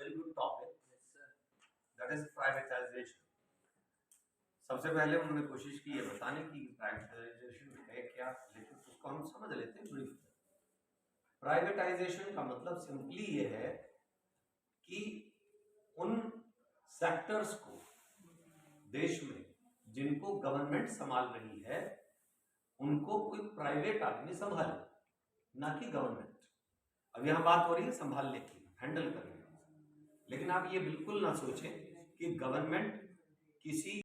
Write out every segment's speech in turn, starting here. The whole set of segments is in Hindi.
very good topic. That is privatization. सबसे पहले उन्होंने कोशिश की है बताने की प्राइवेटाइजेशन है क्या, लेकिन उसको हम समझ लेते हैं ब्रीफ में। प्राइवेटाइजेशन का मतलब सिंपली ये है कि उन सेक्टर्स को देश में जिनको गवर्नमेंट संभाल रही है उनको कोई प्राइवेट आदमी संभाले, ना कि गवर्नमेंट। अब यहाँ बात हो रही है संभालने की, हैंडल करने की, लेकिन आप ये बिल्कुल ना सोचें कि गवर्नमेंट किसी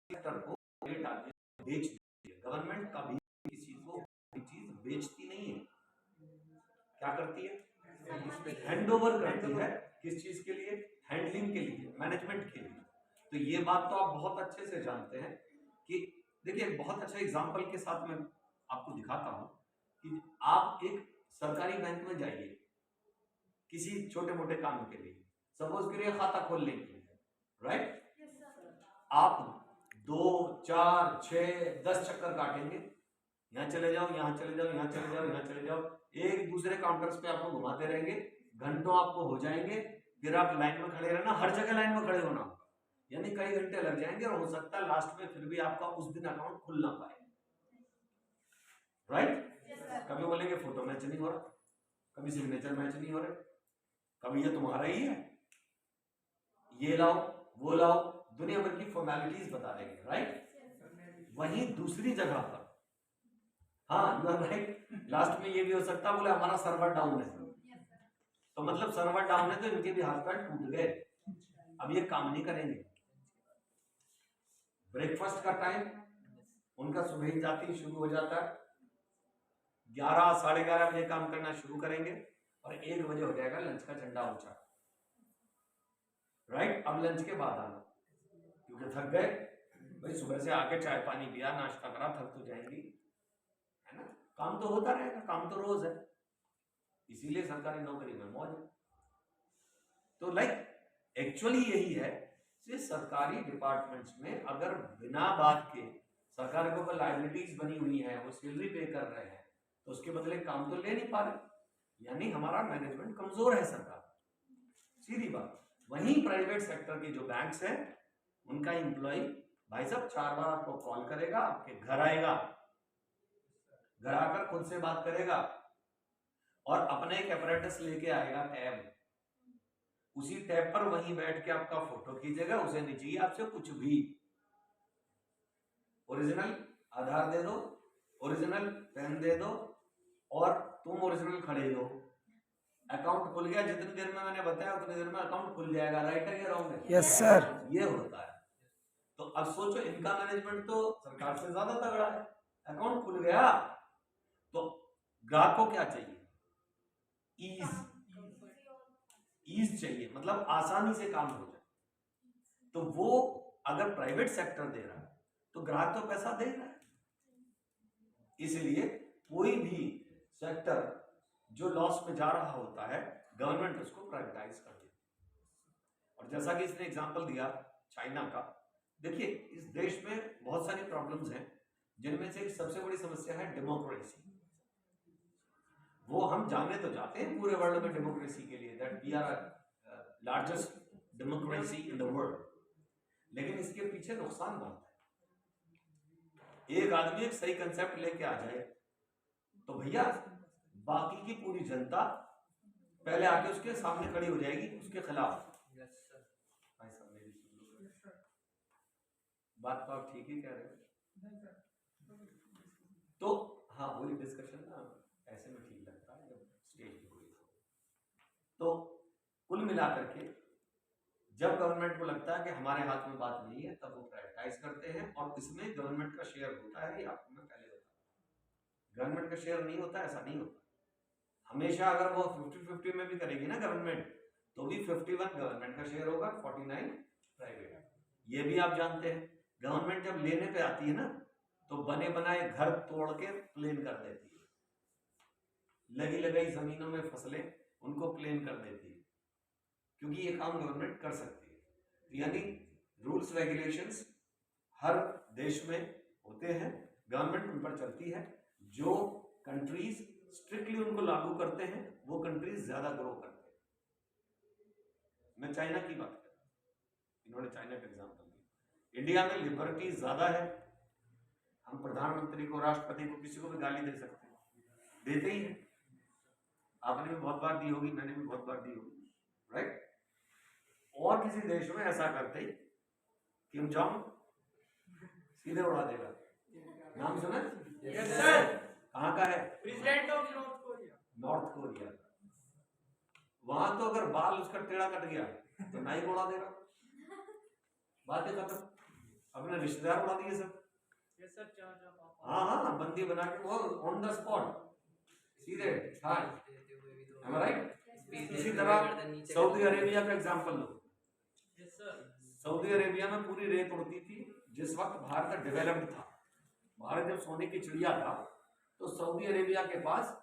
सेक्टर को प्राइवेट आदमी बेच देती है। गवर्नमेंट कभी किसी को कोई चीज बेचती नहीं है। क्या करती है? हैंड ओवर करती है। किस चीज के लिए? हैंडलिंग के लिए, मैनेजमेंट के लिए। तो ये बात तो आप बहुत अच्छे से जानते हैं कि देखिए, बहुत अच्छा एग्जांपल के साथ मैं आपको दिखाता हूं कि आप एक सरकारी बैंक में जाइए किसी छोटे मोटे काम के लिए, सपोज करिए खाता खोलने के लिए, राइट? आप 2, 4, 6, 10 चक्कर काटेंगे, यहाँ चले जाओ, यहाँ चले जाओ, यहाँ चले जाओ, यहाँ चले जाओ, एक दूसरे काउंटर्स पे आपको घुमाते रहेंगे, घंटों आपको हो जाएंगे, फिर आप लाइन में खड़े रहना, हर जगह लाइन में खड़े होना, यानी कई घंटे लग जाएंगे और हो सकता है लास्ट में फिर भी आपका उस दिन अकाउंट खुल ना पाए, राइट? कभी बोलेंगे फोटो मैच नहीं हो रहा, कभी सिग्नेचर मैच नहीं हो रहे, कभी ये तुम्हारा ही है, ये लाओ वो लाओ, दुनिया भर की फॉर्मेलिटीज बता देंगे, राइट? वहीं दूसरी जगह पर, हाँ यू आर राइट, लास्ट में ये भी हो सकता है बोले हमारा सर्वर डाउन है, तो मतलब सर्वर डाउन है तो इनके भी हाथ पैर टूट गए, अब ये काम नहीं करेंगे। ब्रेकफास्ट का टाइम उनका सुबह ही जाती शुरू हो जाता है, 11, 11:30 बजे काम करना शुरू करेंगे और 1 बजे हो जाएगा लंच का झंडा ऊंचा, राइट? अब लंच के बाद आना, क्योंकि थक गए भाई, सुबह से आके चाय पानी पिया, नाश्ता करा, थक तो जाएंगी, है ना? काम तो होता रहेगा, काम तो रोज है, इसीलिए सरकारी नौकरी में मौज है। तो एक्चुअली यही है कि सरकारी डिपार्टमेंट्स में अगर बिना बात के सरकार के ऊपर लायबिलिटीज बनी हुई है, वो सैलरी पे कर रहे हैं, तो उसके बदले काम तो ले नहीं पा रहे, यानी हमारा मैनेजमेंट कमजोर है सरकार, सीधी बात। वहीं प्राइवेट सेक्टर के जो बैंक्स हैं उनका एम्प्लॉय भाई साहब 4 बार आपको कॉल करेगा, आपके घर आएगा, घर आकर खुद से बात करेगा और अपने एक अपरेटस लेके आएगा, टैब, उसी टैब पर वहीं बैठ के आपका फोटो खींचेगा, उसे नहीं चाहिए आपसे कुछ भी, ओरिजिनल आधार दे दो, ओरिजिनल पेन दे दो और तुम ओरिजिनल खड़े हो, अकाउंट खुल गया, जितनी देर में मैंने बताया उतनी देर में अकाउंट खुल जाएगा, राइट है या रॉन्ग है? Yes sir. ये होता है। तो अब सोचो, इनका मैनेजमेंट तो सरकार से ज्यादा तगड़ा है, अकाउंट खुल गया तो ग्राहक को क्या चाहिए? ईज चाहिए, मतलब आसानी से काम हो जाए। तो वो अगर प्राइवेट सेक्टर दे रहा है तो ग्राहक तो पैसा दे रहा है, इसलिए कोई भी सेक्टर जो लॉस में जा रहा होता है गवर्नमेंट उसको प्राइवेटाइज कर देती है। और जैसा कि इसने एग्जांपल दिया चाइना का, देखिए इस देश में बहुत सारी प्रॉब्लम्स हैं, जिनमें से सबसे बड़ी समस्या है डेमोक्रेसी। वो हम जाने तो जाते हैं पूरे वर्ल्ड में डेमोक्रेसी के लिए, that we are largest democracy in the world, लेकिन इसके पीछे नुकसान बहुत है। एक आदमी एक सही कंसेप्ट लेके आ जाए तो भैया बाकी की पूरी जनता पहले आके उसके सामने खड़ी हो जाएगी उसके खिलाफ। भाई साहब मेरी सुन लो, बात तो आप ठीक ही कह रहे हो। तो हाँ, वही डिस्कशन ना ऐसे में ठीक लगता है जब स्टेज पे कोई हो। तो कुल मिलाकर के जब गवर्नमेंट को लगता है कि हमारे हाथ में बात नहीं है, तब वो प्राइवेटाइज करते हैं और इसमें गवर्नमेंट का शेयर होता है, ये आपको मैं पहले बताया। गवर्नमेंट का शेयर नहीं होता, ऐसा नहीं होता। हमेशा अगर वो 50-50 में भी करेगी ना गवर्नमेंट, तो भी 51 गवर्नमेंट का शेयर होगा, 49 प्राइवेट। ये भी आप जानते हैं, गवर्नमेंट जब लेने पे आती है ना तो बने बनाए घर तोड़ के प्लेन कर देती है, लगी लगाई जमीनों में फसलें उनको प्लेन कर देती है, क्योंकि ये काम गवर्नमेंट कर सकती है। यानी रूल्स रेगुलेशंस हर देश में होते हैं, गवर्नमेंट उन पर चलती है। जो कंट्रीज स्ट्रिक्टली उनको लागू करते हैं वो कंट्रीज ज्यादा ग्रो करते हैं। मैं चाइना की बात कर रहा हूं, इन्होंने चाइना का एग्जाम्पल दिया। इंडिया में लिबर्टी ज्यादा है, हम प्रधानमंत्री को, राष्ट्रपति को, किसी को भी गाली दे सकते हैं, देते ही हैं। आपने भी बहुत बार दी होगी, मैंने भी बहुत बार दी होगी, राइट। और किसी देश में ऐसा करते ही किम जोंग सीधे उड़ा देगा। नाम सुना? Yes sir. कहाँ का है? President of north Korea. North Korea. वहां तो अगर बाल उसका टेढ़ा कट गया तो नाई उड़ा देगा, बात है खत्म। अपने रिश्तेदार उड़ा दिए सब। यस सर, चाचा पापा। हाँ हाँ, बंदी बना के वो ऑन द स्पॉट सीधे हाँ, राइट। इसी तरह सऊदी अरेबिया का एग्जांपल लो। Yes sir. सऊदी अरेबिया में पूरी रेत उड़ती थी जिस वक्त भारत डेवलप्ड था। भारत जब सोने की चिड़िया था तो सऊदी अरेबिया के पास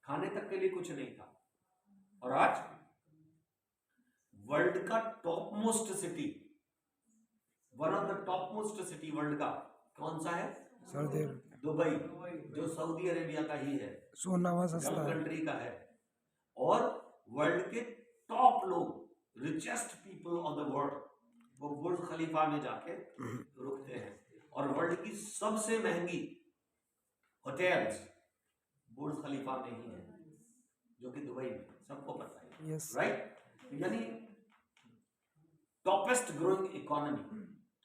खाने तक के लिए कुछ नहीं था, और आज वर्ल्ड का top most city, one of the top most city world का कौन सा है? सऊदी दुबई, जो सऊदी अरेबिया का ही है, सोना सस्ता है, कंट्री का है। और वर्ल्ड के टॉप लोग, richest people of the world, वो बुर्ज खलीफा में जाके रुकते हैं। और वर्ल्ड की सबसे महंगी होटल्स बुर्ज खलीफा में ही है, जो कि दुबई में, सबको पता है, यस राइट। यानी toppest growing economy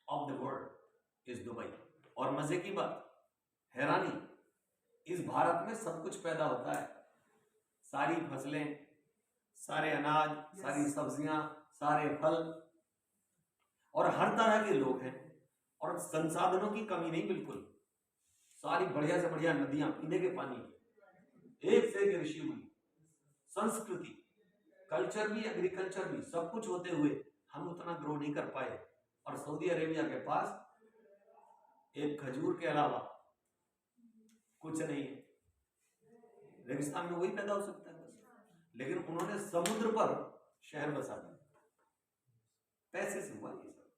of the world is Dubai. और मजे की बात, हैरानी, इस भारत में सब कुछ पैदा होता है, सारी फसलें, सारे अनाज, सारी सब्जियां, सारे फल, और हर तरह के लोग हैं, और संसाधनों की कमी नहीं बिल्कुल। सारी बढ़िया से बढ़िया नदियां, पीने के पानी, एक से एक ऋषि हुई, संस्कृति, कल्चर भी, एग्रीकल्चर भी, सब कुछ होते हुए हम उतना ग्रो नहीं कर पाए। और सऊदी अरेबिया के पास एक खजूर के अलावा कुछ नहीं है। रेगिस्तान में वही पैदा हो सकता है बस, लेकिन उन्होंने समुद्र पर शहर बसा दिया। पैसे से हुआ ये सब।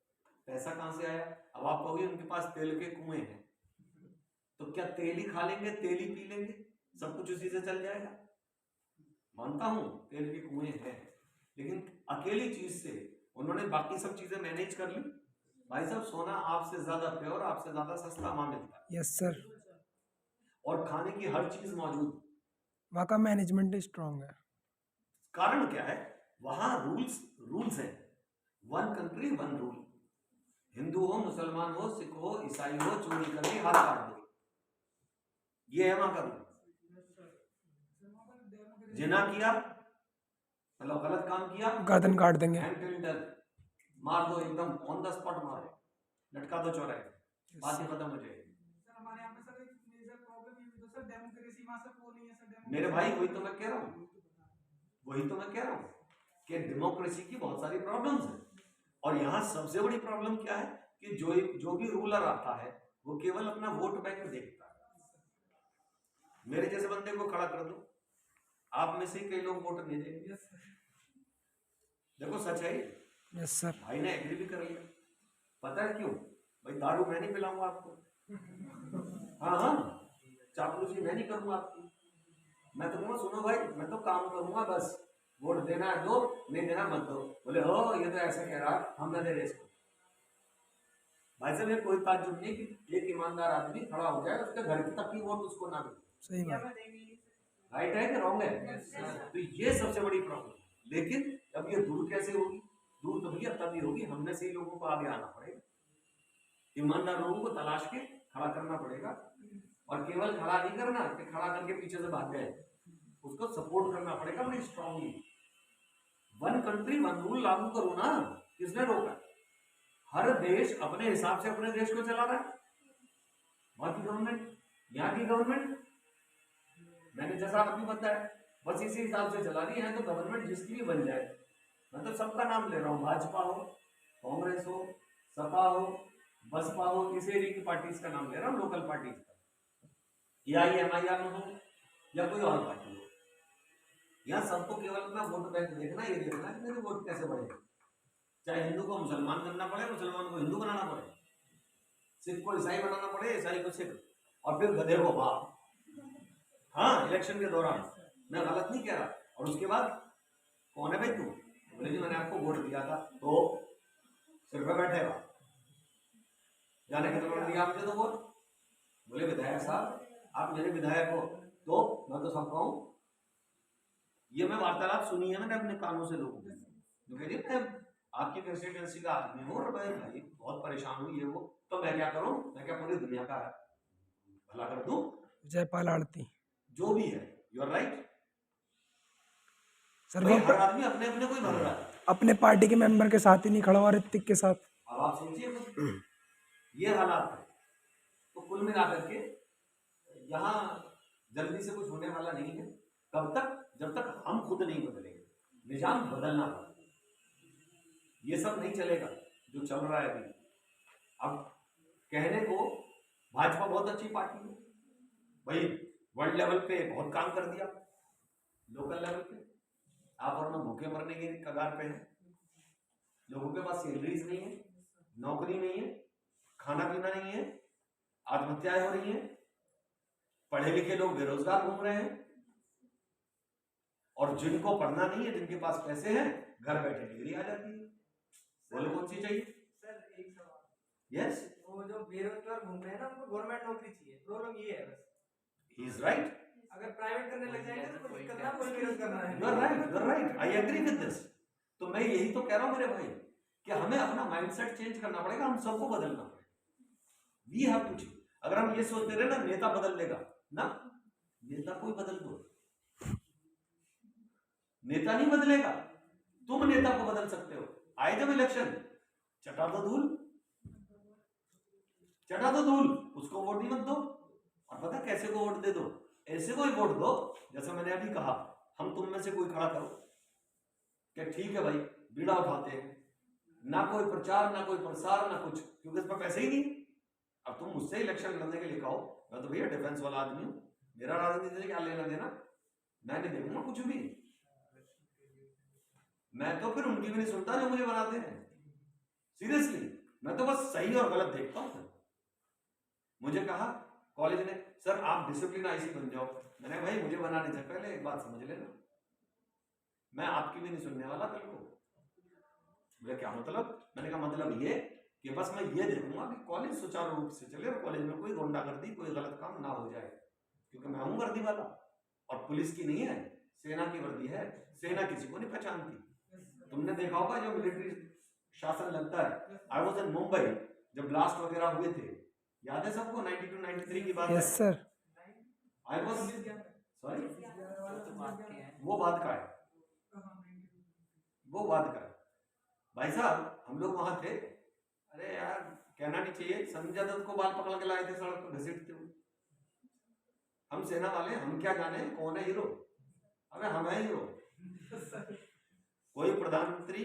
पैसा कहां से आया? अब आप कहोगे उनके पास तेल के कुएं हैं, तो क्या तेल ही खा लेंगे, तेल ही पी लेंगे, सब कुछ उसी से चल जाएगा? मानता हूं तेल के कुएं हैं, लेकिन अकेली चीज से उन्होंने बाकी सब चीजें मैनेज कर ली। भाई साहब, सोना आपसे ज्यादा प्योर, आपसे ज्यादा सस्ता वहां मिलता है, यस सर। और खाने की हर चीज मौजूद। वहाँ का मैनेजमेंट स्ट्रांग है। कारण क्या है? वहां रूल्स हैं, one country one rule. Hindu हो, मुसलमान हो, सिख हो, ईसाई हो, चोरी कर ली हाथ काट दो, ये है वहां का रूल। जिना किया, मतलब गलत काम किया, गर्दन काट देंगे, मार दो, एकदम ऑन द स्पॉट मारो, लटका दो चौराहे, बात ही खत्म हो जाएगी। हमारे यहाँ पे सर एक मेजर प्रॉब्लम ये भी तो सर डेमोक्रेसी वहाँ से वो नहीं है सर। मेरे भाई वही तो मैं कह रहा हूँ, वही तो मैं कह रहा हूँ कि डेमोक्रेसी की बहुत सारी प्रॉब्लम्स हैं। और यहाँ सबसे बड़ी प्रॉब्लम क्या है कि जो भी रूलर आता है वो केवल अपना वोट बैंक देखता है। मेरे जैसे बंदे को खड़ा कर दो, आप में से कई लोग वोट नहीं देंगे। देखो सच है, यस सर। भाई ने एग्री भी कर लिया। पता है क्यों? भाई दारू मैं नहीं पिलाऊंगा आपको, हाँ हाँ, चापलूसी मैं नहीं करूंगा आपकी। मैं तो कहूँगा सुनो भाई, मैं तो काम करूंगा, बस वोट देना है दो, नहीं देना मत दो। बोले हो ये तो ऐसा कह रहा, हम न दे रहे इसको। भाई साहब, ये कोई ताज्जुब नहीं कि एक ईमानदार आदमी खड़ा हो जाए, उसके घर की तक की वोट उसको ना मिले। सही बात। राइट है कि रॉन्ग है? तो ये सबसे बड़ी प्रॉब्लम। लेकिन अब ये दूर कैसे होगी? दूर तो भैया तभी होगी, हमने से ही लोगों को आगे आना पड़ेगा, ईमानदार लोगों को तलाश के खड़ा करना पड़ेगा। और केवल खड़ा नहीं करना कि खड़ा करके पीछे से भाग गए, उसको सपोर्ट करना पड़ेगा बड़ी strongly. One country one rule लागू करो ना, किसने रोका? हर देश अपने हिसाब से अपने देश को चला रहा है। वहां की गवर्नमेंट, यहाँ की गवर्नमेंट, मैंने जैसा आपको बताया, बस इसी हिसाब से चला रही है। तो गवर्नमेंट जिसकी भी बन जाए, मैं तो सबका नाम ले रहा हूँ, भाजपा हो, कांग्रेस हो, सपा हो, बसपा हो, इस एरिया की पार्टीज का नाम ले रहा हूँ, लोकल पार्टीज का, या MIR हो या कोई और पार्टी हो। यहाँ सबको केवल अपना वोट बैंक देखना, ये देखना कि मेरे वोट कैसे बढ़े। चाहे हिंदू को मुसलमान करना पड़े, मुसलमान को हिंदू बनाना पड़े, सिख को ईसाई बनाना पड़े, ईसाई को सिख, और फिर गधे को बाप। हाँ, इलेक्शन के दौरान मैं गलत नहीं कह रहा। और उसके बाद कौन है भाई तू? बोले जी मैंने आपको वोट दिया था तो सिर पे बैठेगा, जाने के तो दिया मुझे तो वोट, बोले विधायक साहब आप मेरे विधायक हो तो मैं तो सबका हूँ। ये मैं वार्तालाप सुनी है मैंने अपने कानों से लोगों के, जो कह रही है मैं आपकी कंस्टिट्यूएंसी का आदमी हूँ और मैं भाई बहुत परेशान हूँ ये वो, तो मैं क्या करूँ, मैं क्या पूरी दुनिया का भला कर दूँ? जयपाल आरती जो भी है, यू आर राइट। सर। भाई वो हर आदमी अपने अपने को ही भर रहा है। अपने पार्टी के मेंबर के साथ ही नहीं खड़ा हुआ ऋतिक के साथ। अब आप सोचिए कुछ, ये हालात है। तो कुल मिलाकर के यहाँ जल्दी से कुछ होने वाला नहीं है। कब तक? जब तक हम खुद नहीं बदलेंगे। निजाम बदलना पड़ेगा, ये सब नहीं चलेगा जो चल रहा है अभी। अब कहने को भाजपा बहुत अच्छी पार्टी है भाई, वर्ल्ड लेवल पे बहुत काम कर दिया, लोकल लेवल पे आप और मैं भूखे मरने के कगार पे हैं। लोगों के पास सैलरीज नहीं है, नौकरी नहीं है, खाना पीना नहीं है, आत्महत्याएं हो रही हैं, पढ़े लिखे लोग बेरोजगार घूम रहे हैं, और जिनको पढ़ना नहीं है, जिनके पास पैसे हैं, घर बैठे डिग्री आ जाती है। बोलो कौन सी चाहिए? सर एक सवाल, यस, वो जो बेरोजगार घूम रहे हैं ना उनको गवर्नमेंट नौकरी चाहिए, प्रॉब्लम ये है बस। ही इज राइट, अगर प्राइवेट करने लग जाएंगे तो कोई करना कोई बेरोजगार ना है। You are right, you are right, I agree with this. तो मैं यही तो कह रहा हूं मेरे भाई कि हमें अपना माइंडसेट चेंज करना पड़ेगा, हम सबको बदलना पड़ेगा। We have to change. अगर हम ये सोचते रहे ना नेता बदल लेगा ना, नेता कोई बदल दो, नेता नहीं बदलेगा, तुम नेता को बदल सकते हो। आए जब इलेक्शन, चटा दो धूल, चटा दो धूल, उसको वोट ही मत दो। और पता कैसे को वोट दे दो? ऐसे कोई वोट दो जैसे मैंने अभी कहा, हम तुम में से कोई खड़ा करो कि ठीक है भाई बीड़ा उठाते हैं, ना कोई प्रचार ना कोई प्रसार ना कुछ, क्योंकि इस पर पैसे ही नहीं। अब तुम मुझसे इलेक्शन लड़ने के लिए कहो, मैं तो भैया डिफेंस वाला आदमी हूं, मेरा राजनीति से क्या लेना देना, मैं नहीं देखूंगा कुछ भी। मैं तो फिर उनकी भी नहीं सुनता जो मुझे बनाते हैं, सीरियसली। मैं तो बस सही और गलत देखता हूं। मुझे कहा कॉलेज ने, सर आप डिसिप्लिन आईसी बन जाओ। मैंने भाई मुझे बनाने से पहले एक बात समझ लेना, मैं आपकी भी नहीं सुनने वाला कल को। बोले क्या मतलब? मैंने कहा मतलब ये कि बस मैं ये देखूंगा कि कॉलेज सुचारू रूप से चले और कॉलेज में कोई गुंडागर्दी कोई गलत काम ना हो जाए, क्योंकि मैं हूं वर्दी वाला, और पुलिस की नहीं है, सेना की वर्दी है। सेना किसी को नहीं पहचानती। तुमने देखा होगा जो मिलिट्री शासन लगता है। आई वाज इन मुंबई जब ब्लास्ट वगैरह हुए थे, याद है सबको? 92-93 की बात है। Yes sir. I was sorry, वो बात का है, वो बात का है भाई साहब। हम लोग वहां थे, अरे यार कहना नहीं चाहिए, संजय दत्त को बाल पकड़ के लाए थे सड़क पर घसीटते हुए। हम सेना वाले, हम क्या जाने कौन है हीरो? अरे हम है हीरो। कोई प्रधानमंत्री,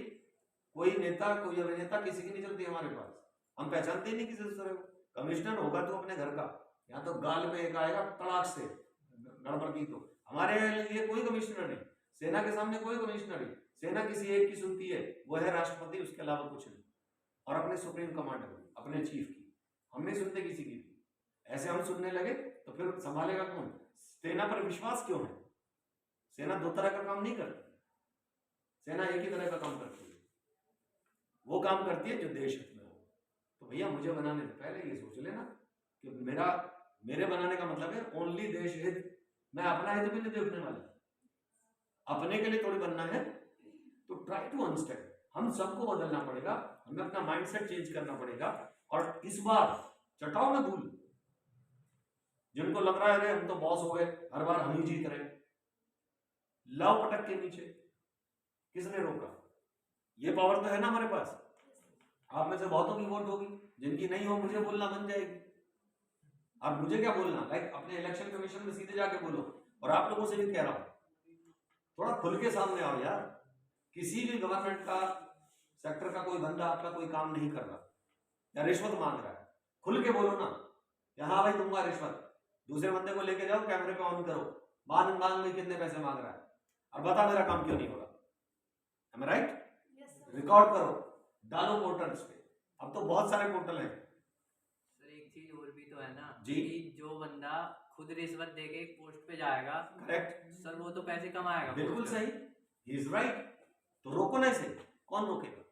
कोई नेता, कोई अभिनेता, किसी की नहीं चलती हमारे पास। हम पहचानते ही नहीं किसी दूसरे को। कमिश्नर होगा तो अपने घर का, यहाँ तो गाल पे एक आएगा तड़ाक से गड़बड़ की। तो हमारे लिए कोई कमिश्नर नहीं, सेना के सामने कोई कमिश्नर नहीं। सेना किसी एक की सुनती है, वो है राष्ट्रपति, उसके अलावा कुछ नहीं। और अपने सुप्रीम कमांडर की, अपने चीफ की, हम नहीं सुनते किसी की भी। ऐसे हम सुनने लगे तो फिर संभालेगा कौन? सेना पर विश्वास क्यों है? सेना दो तरह का काम नहीं करती, सेना एक ही तरह का काम करती है, वो काम करती है जो देश हित में हो। तो भैया मुझे बनाने से पहले ये सोच लेना कि मेरे बनाने का मतलब है ओनली देश हित। मैं अपना हित भी नहीं देखने वाला, अपने के लिए थोड़ी बनना है। तो ट्राई टू अंडरस्टैंड, हम सबको बदलना पड़ेगा, हमें अपना माइंडसेट चेंज करना पड़ेगा। और इस बार चटाओ ना धूल, जिनको लग रहा है अरे हम तो बॉस हो गए, हर बार हम ही जीत रहे, लाओ पटक के नीचे। किसने रोका? ये पावर तो है ना हमारे पास। आप में से बहुतों की वोट होगी, जिनकी नहीं हो मुझे बोलना बन जाएगी। अब मुझे क्या बोलना, लाइक अपने इलेक्शन कमीशन में सीधे जाके बोलो। और आप लोगों से भी कह रहा हूं, थोड़ा खुल के सामने आओ यार। किसी भी गवर्नमेंट का सेक्टर का कोई बंदा आपका कोई काम नहीं कर रहा या रिश्वत मांग रहा है, खुल के बोलो ना, हाँ भाई दूंगा रिश्वत। दूसरे बंदे को लेके जाओ, कैमरे पे ऑन करो, मांग में कितने पैसे मांग रहा है और बता मेरा काम क्यों नहीं हो रहा। Am I right? रिकॉर्ड करो, डालो पोर्टल्स पे। अब तो बहुत सारे पोर्टल हैं। सर एक चीज और भी तो है ना जी। कि जो बंदा खुद रिश्वत देके एक पोस्ट पे जाएगा, करेक्ट सर वो तो पैसे कमाएगा। बिल्कुल पोस्ट पे। सही, ही इज राइट। तो रोको ना इसे। कौन रोकेगा?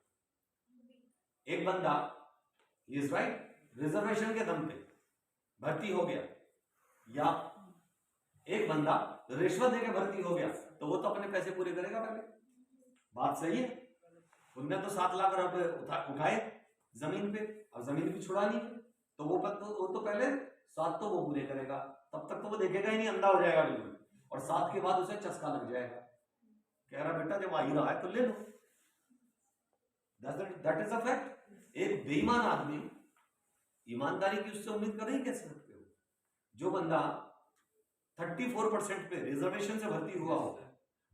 एक बंदा इज राइट रिजर्वेशन के दम पे भर्ती हो गया, या एक बंदा रिश्वत देके भर्ती हो गया, तो वो तो अपने पैसे पूरे करेगा पहले। बात सही है। उनने तो 7 लाख रुपए उठाए जमीन पे, अब जमीन भी छुड़ानी है, तो वो तो पहले 7 तो वो पूरे करेगा, तब तक तो वो देखेगा ही नहीं, अंधा हो जाएगा बिल्कुल, और 7 के बाद उसे चस्का लग जाएगा, कह रहा बेटा जब आ ही रहा है तो ले लो। That is a fact. एक बेईमान आदमी ईमानदारी की उससे उम्मीद कर रही कैसे सकते हो? जो बंदा 34% पे रिजर्वेशन से भर्ती हुआ हो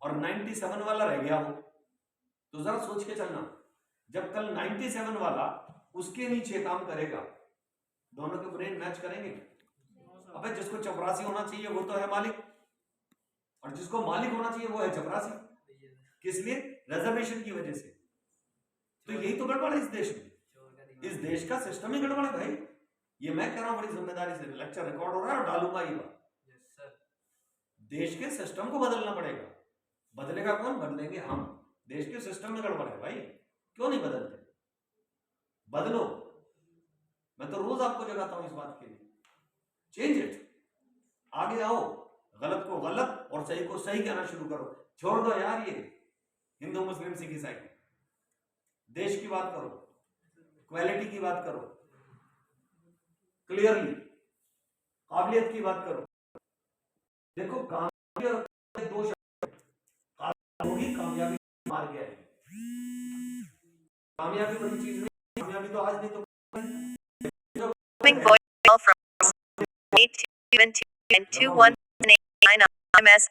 और 97 वाला रह गया हो, तो जरा सोच के चलना, जब कल 97 वाला उसके नीचे काम करेगा, दोनों के ब्रेन मैच करेंगे? अबे जिसको 84 होना चाहिए वो तो है मालिक, और जिसको मालिक होना चाहिए वो है 84। किस लिए? रिजर्वेशन की वजह से। तो यही तो गड़बड़ है इस देश में। इस देश का सिस्टम ही गड़बड़ है भाई। ये मैं कह रहा हूं बड़ी जिम्मेदारी से, लेक्चर रिकॉर्ड हो रहा है और डालूंगा ये बात। देश के सिस्टम को बदलना पड़ेगा। बदलेगा कौन? बदलेंगे हम। देश के सिस्टम में गड़बड़ है भाई, क्यों नहीं बदलते? बदलो। मैं तो रोज आपको जगाता हूं इस बात के लिए। चेंज इट, आगे आओ, गलत को गलत और सही को सही कहना शुरू करो। छोड़ दो यार ये हिंदू मुस्लिम सिख ईसाई, देश की बात करो, क्वालिटी की बात करो, क्लियरली काबिलियत की बात करो। देखो कामयाबी दो होगी, कामयाबी मार गया है। कामयाबी बड़ी चीज नहीं, कामयाबी तो आज नहीं तो Voicemail from 8222 and 2189 MS